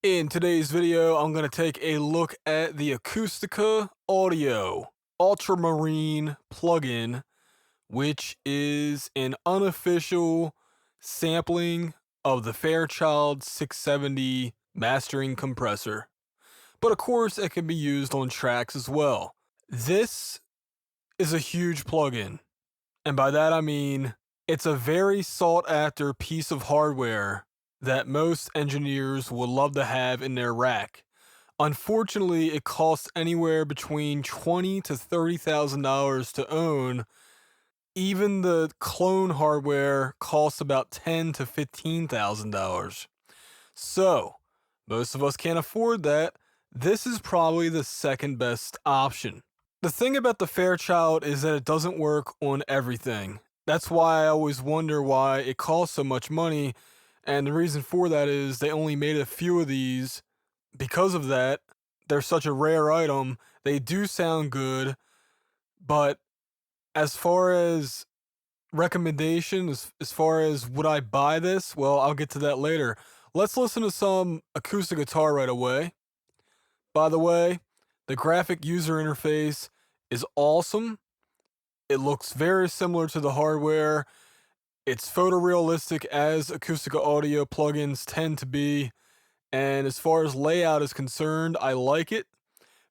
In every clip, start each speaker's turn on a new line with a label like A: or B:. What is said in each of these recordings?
A: In today's video, I'm going to take a look at the Acustica Audio Ultramarine plugin, which is an unofficial sampling of the Fairchild 670 mastering compressor. But of course, it can be used on tracks as well. This is a huge plugin, and by that I mean it's a very sought after piece of hardware that most engineers would love to have in their rack. Unfortunately, it costs anywhere between $20,000 to $30,000 to own. Even the clone hardware costs about $10,000 to $15,000. So, most of us can't afford that. This is probably the second best option. The thing about the Fairchild is that it doesn't work on everything. That's why I always wonder why it costs so much money, and the reason for that is they only made a few of these. Because of that, they're such a rare item. They do sound good, but as far as recommendations, as far as would I buy this, well, I'll get to that later. Let's listen to some acoustic guitar right away. By the way, the graphic user interface is awesome. It looks very similar to the hardware. It's photorealistic as Acustica audio plugins tend to be. And as far as layout is concerned, I like it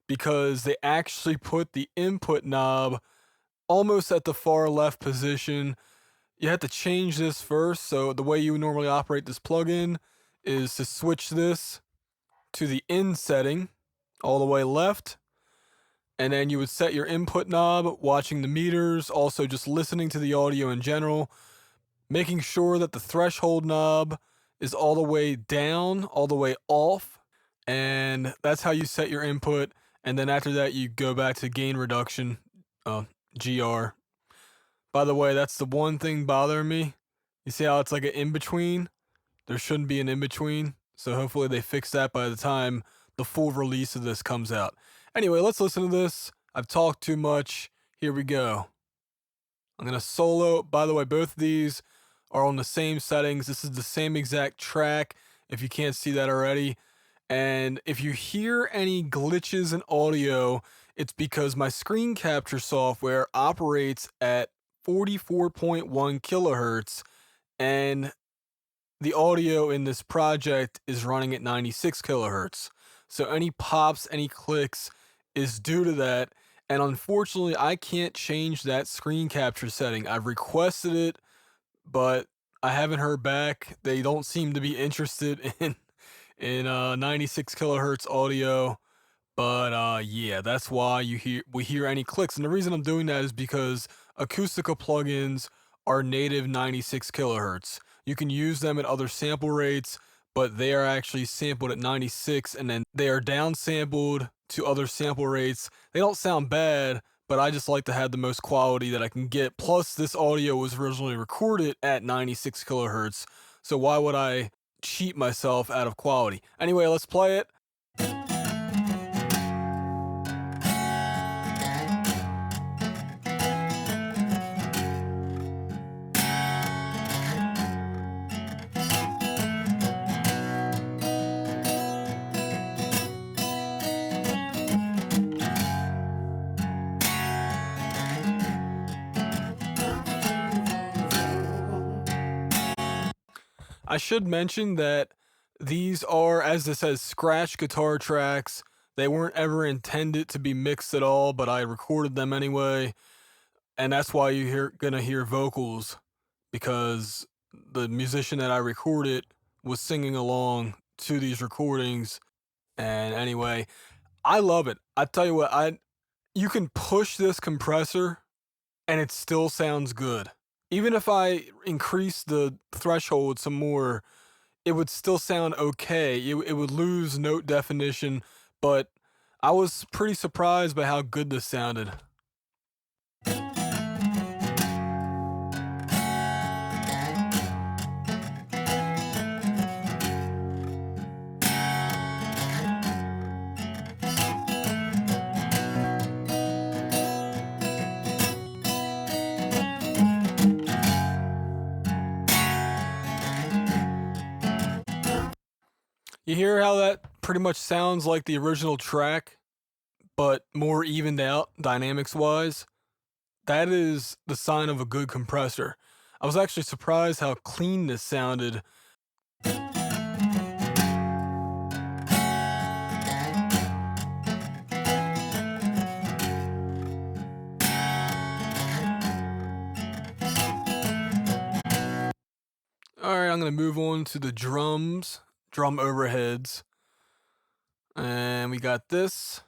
A: because they actually put the input knob almost at the far left position. You have to change this first. So the way you would normally operate this plugin is to switch this to the in setting all the way left. And then you would set your input knob, watching the meters, also just listening to the audio in general, making sure that the threshold knob is all the way down, all the way off, and that's how you set your input. And then after that, you go back to gain reduction, GR. By the way, that's the one thing bothering me. You see how it's like an in-between? There shouldn't be an in-between, so hopefully they fix that by the time the full release of this comes out. Anyway, let's listen to this. I've talked too much. Here we go. I'm going to solo. By the way, both of these are on the same settings. This is the same exact track, if you can't see that already. And if you hear any glitches in audio, it's because my screen capture software operates at 44.1 kilohertz, and the audio in this project is running at 96 kilohertz. So any pops, any clicks is due to that. And unfortunately, I can't change that screen capture setting. I've requested it, but I haven't heard back. They don't seem to be interested in 96 kilohertz audio. But yeah, that's why we hear any clicks. And the reason I'm doing that is because Acustica plugins are native 96 kilohertz. You can use them at other sample rates, but they are actually sampled at 96, and then they are downsampled to other sample rates. They don't sound bad, but I just like to have the most quality that I can get. Plus, this audio was originally recorded at 96 kilohertz, so why would I cheat myself out of quality? Anyway, let's play it. I should mention that these are, as it says, scratch guitar tracks. They weren't ever intended to be mixed at all, but I recorded them anyway. And that's why you're gonna hear vocals, because the musician that I recorded was singing along to these recordings. And anyway, I love it. I tell you what, you can push this compressor and it still sounds good. Even if I increase the threshold some more, it would still sound okay. It would lose note definition, but I was pretty surprised by how good this sounded. You hear how that pretty much sounds like the original track, but more evened out dynamics-wise? That is the sign of a good compressor. I was actually surprised how clean this sounded. Alright, I'm going to move on to the drums, drum overheads. And we got this.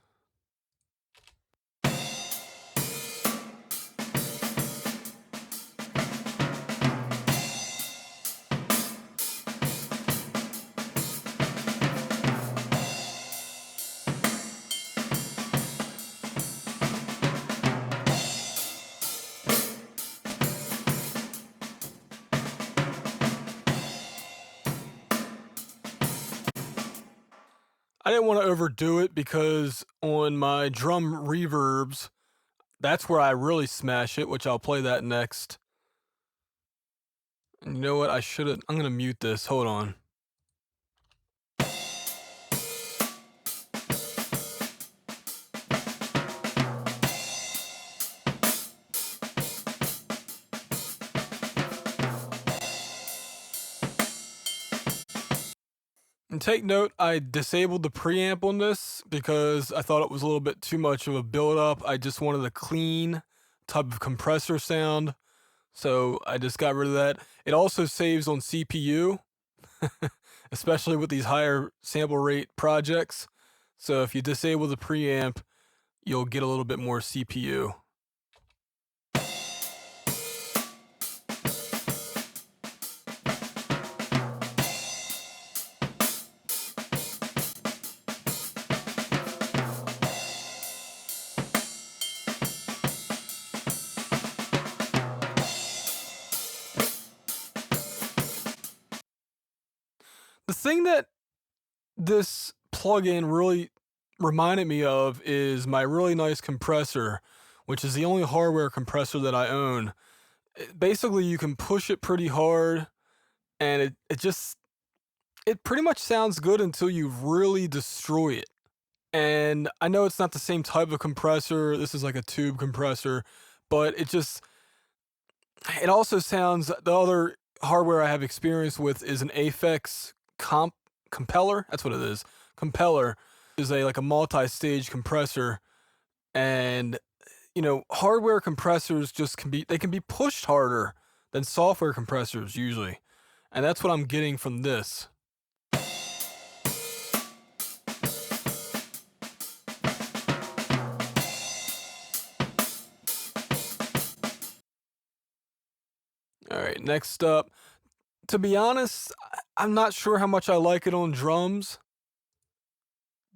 A: I didn't want to overdo it because on my drum reverbs, that's where I really smash it, which I'll play that next. And you know what? I'm going to mute this. Hold on. And take note, I disabled the preamp on this because I thought it was a little bit too much of a build-up. I just wanted a clean type of compressor sound, so I just got rid of that. It also saves on CPU, especially with these higher sample rate projects. So if you disable the preamp, you'll get a little bit more CPU. The thing that this plugin really reminded me of is my really nice compressor, which is the only hardware compressor that I own. Basically, you can push it pretty hard, and it pretty much sounds good until you really destroy it. And I know it's not the same type of compressor. This is like a tube compressor, but it also sounds, the other hardware I have experience with is an Aphex compeller. That's what it is. Compeller is like a multi-stage compressor, and hardware compressors they can be pushed harder than software compressors usually. And that's what I'm getting from this. All right, next up. To be honest, I'm not sure how much I like it on drums,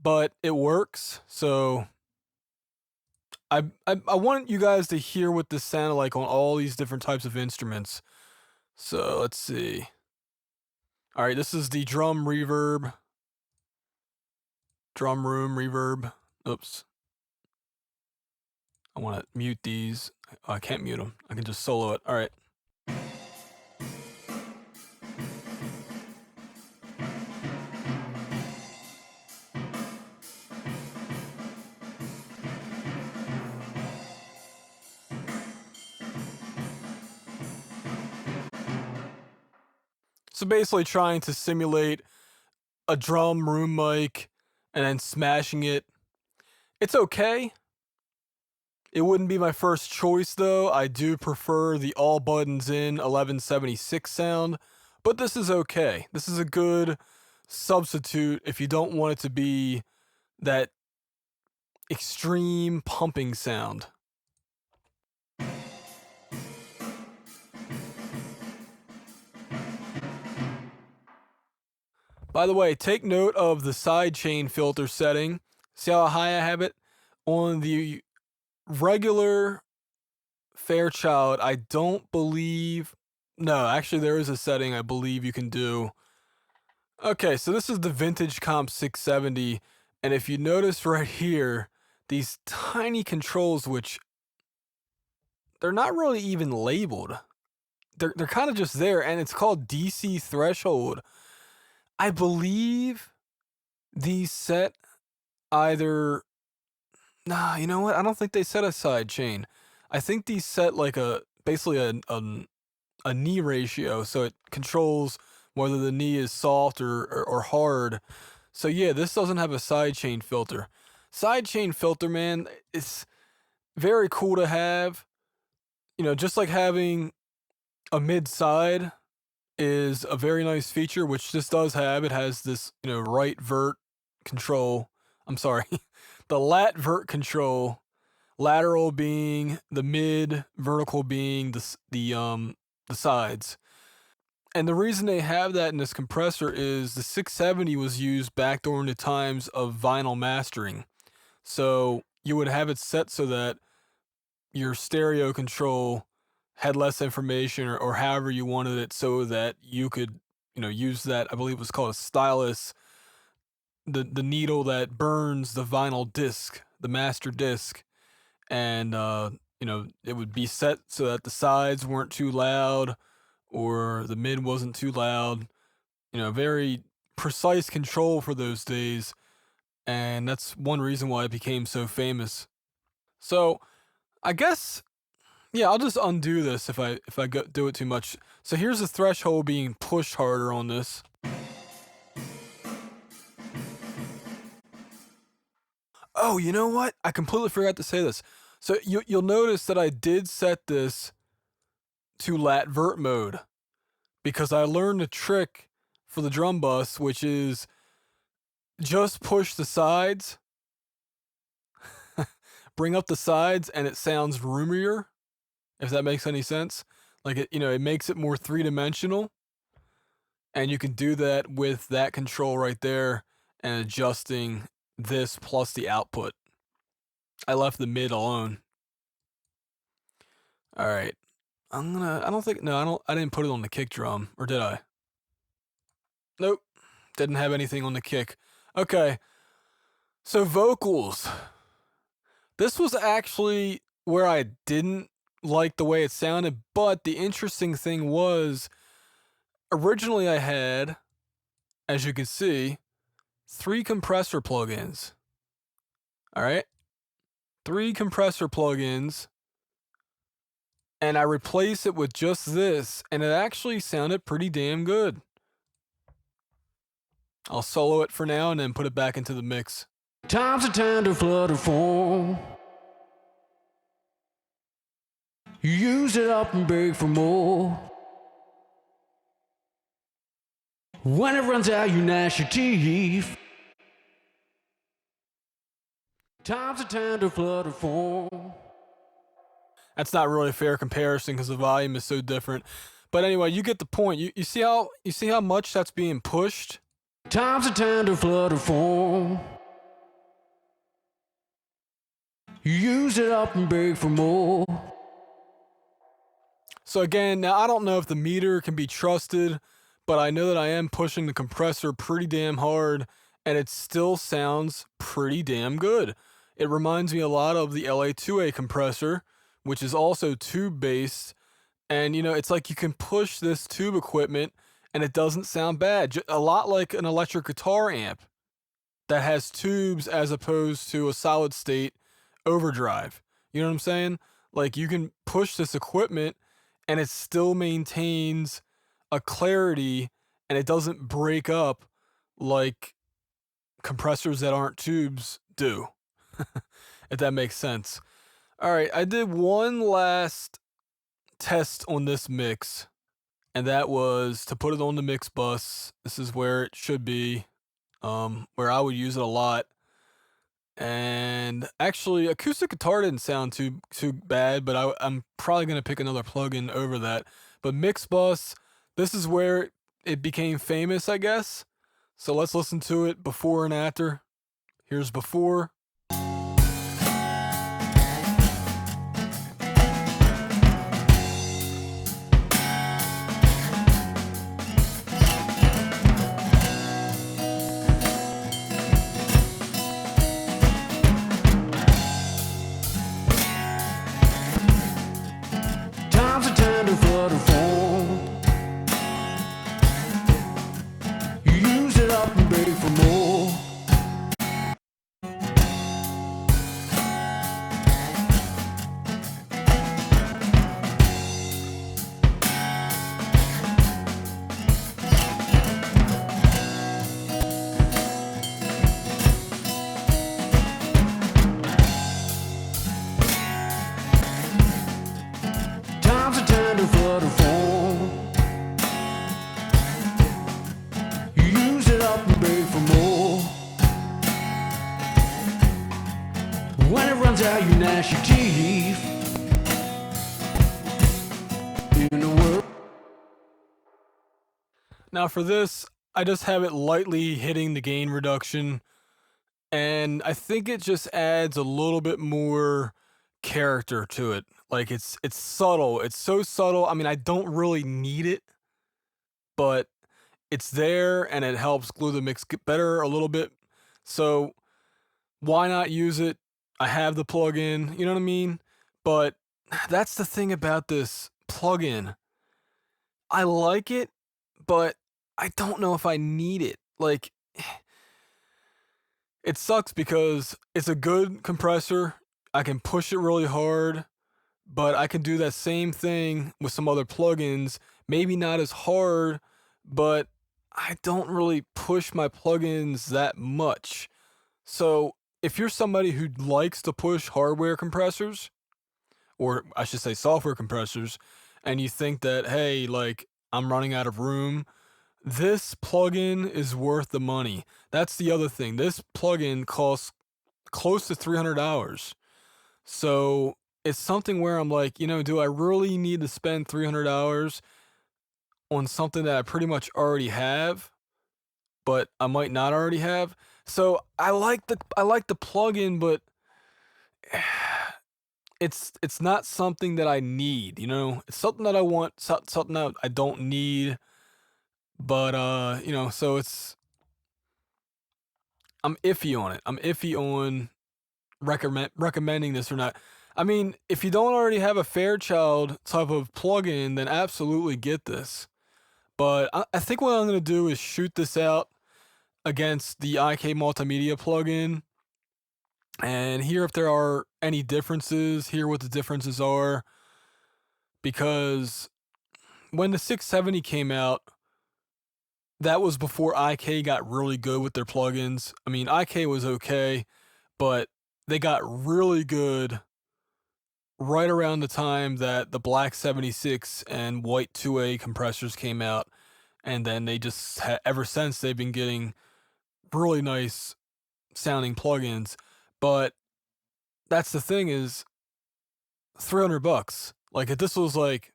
A: but it works. So I want you guys to hear what this sounded like on all these different types of instruments. So let's see. All right, this is the drum reverb. Drum room reverb. Oops. I want to mute these. I can't mute them. I can just solo it. All right. So basically trying to simulate a drum room mic and then smashing it. It's okay. It wouldn't be my first choice though. I do prefer the all buttons in 1176 sound, but this is okay. This is a good substitute if you don't want it to be that extreme pumping sound. By the way, take note of the sidechain filter setting. See how high I have it? On the regular Fairchild, I don't believe... No, actually there is a setting I believe you can do. Okay, so this is the Vintage Comp 670, and if you notice right here, these tiny controls, which they're not really even labeled. They're kind of just there, and it's called DC threshold. I believe these set either... Nah, you know what? I don't think they set a side chain. I think these set like basically a knee ratio, so it controls whether the knee is soft or hard. So yeah, this doesn't have a side chain filter. Side chain filter, man, it's very cool to have. You know, just like having a mid side is a very nice feature, which this does have. It has this, you know, right vert control. I'm sorry, the lat vert control. Lateral being the mid, vertical being the sides. And the reason they have that in this compressor is the 670 was used back during the times of vinyl mastering. So you would have it set so that your stereo control had less information or however you wanted it so that you could, you know, use that, I believe it was called a stylus, the needle that burns the vinyl disc, the master disc. And, you know, it would be set so that the sides weren't too loud or the mid wasn't too loud. You know, very precise control for those days. And that's one reason why it became so famous. So I guess, yeah, I'll just undo this if I do it too much. So here's the threshold being pushed harder on this. Oh, you know what? I completely forgot to say this. So you'll notice that I did set this to lat vert mode because I learned a trick for the drum bus, which is just push the sides, bring up the sides, and it sounds roomier, if that makes any sense. Like it, you know, it makes it more three-dimensional, and you can do that with that control right there and adjusting this plus the output. I left the mid alone. All right. I didn't put it on the kick drum, or did I? Nope. Didn't have anything on the kick. Okay. So vocals. This was actually where I didn't like the way it sounded, but the interesting thing was, originally I had, as you can see, 3 compressor plugins. All right? 3 compressor plugins. And I replaced it with just this, and it actually sounded pretty damn good. I'll solo it for now and then put it back into the mix.
B: Times a tender flutter form. You use it up and beg for more. When it runs out, you gnash your teeth. Times a tender flutter form.
A: That's not really a fair comparison because the volume is so different. But anyway, you get the point. You see how much that's being pushed?
B: Times a tender flutter form. You use it up and beg for more.
A: So again, now I don't know if the meter can be trusted, but I know that I am pushing the compressor pretty damn hard, and it still sounds pretty damn good. It reminds me a lot of the LA2A compressor, which is also tube-based, and you know, it's like you can push this tube equipment and it doesn't sound bad. A lot like an electric guitar amp that has tubes as opposed to a solid state overdrive. You know what I'm saying? Like you can push this equipment and it still maintains a clarity and it doesn't break up like compressors that aren't tubes do. If that makes sense. All right, I did one last test on this mix, and that was to put it on the mix bus. This is where it should be, where I would use it a lot. And actually, acoustic guitar didn't sound too bad, but I'm probably gonna pick another plugin over that. But mix bus, this is where it became famous, I guess. So let's listen to it before and after. Here's before.
B: Times a tender flutter form. You use it up and beg for more. out, you gnash your teeth. In a world.
A: Now for this, I just have it lightly hitting the gain reduction, and I think it just adds a little bit more character to it. Like it's subtle. It's so subtle. I mean, I don't really need it, but it's there and it helps glue the mix better a little bit. So why not use it? I have the plugin, you know what I mean? But that's the thing about this plugin. I like it, but I don't know if I need it. Like, it sucks because it's a good compressor. I can push it really hard, but I can do that same thing with some other plugins. Maybe not as hard, but I don't really push my plugins that much. So if you're somebody who likes to push hardware compressors, or I should say software compressors, and you think that, hey, like I'm running out of room, this plugin is worth the money. That's the other thing. This plugin costs close to $300. So it's something where I'm like, do I really need to spend $300 on something that I pretty much already have, but I might not already have? So I like the plugin, but it's not something that I need, It's something that I want, something that I don't need, but so I'm iffy on it. I'm iffy on recommending this or not. I mean, if you don't already have a Fairchild type of plugin, then absolutely get this. But I think what I'm going to do is shoot this out against the IK Multimedia plugin and hear if there are any differences, hear what the differences are. Because when the 670 came out, that was before IK got really good with their plugins. I mean, IK was okay, but they got really good right around the time that the Black 76 and White 2A compressors came out. And then they just, ever since, they've been getting really nice sounding plugins. But that's the thing is, $300. Like, if this was like,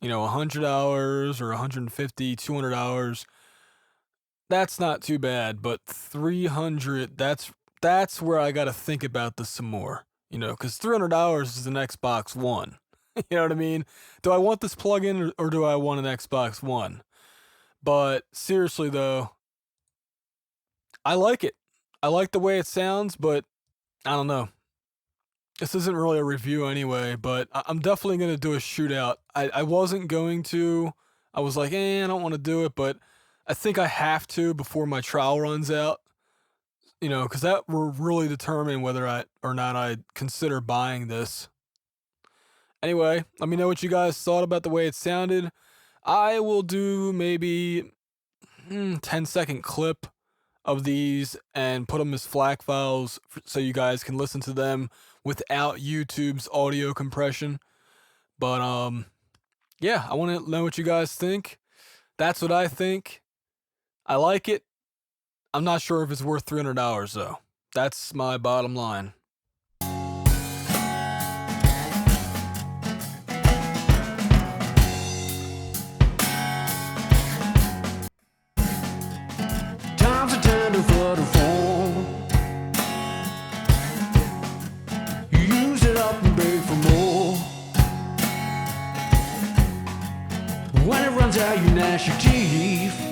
A: $100 or $150, $200, that's not too bad. But $300, that's where I got to think about this some more. Because $300 is an Xbox One. You know what I mean? Do I want this plugin or do I want an Xbox One? But seriously, though, I like it. I like the way it sounds, but I don't know. This isn't really a review anyway, but I'm definitely going to do a shootout. I wasn't going to. I was like, I don't want to do it, but I think I have to before my trial runs out. Because that will really determine whether or not I consider buying this. Anyway, let me know what you guys thought about the way it sounded. I will do maybe 10-second clip of these and put them as FLAC files so you guys can listen to them without YouTube's audio compression. But yeah, I want to know what you guys think. That's what I think. I like it. I'm not sure if it's worth $300 though. That's my bottom line.
B: Times are tender for the phone. You use it up and beg for more. When it runs out, you gnash your teeth.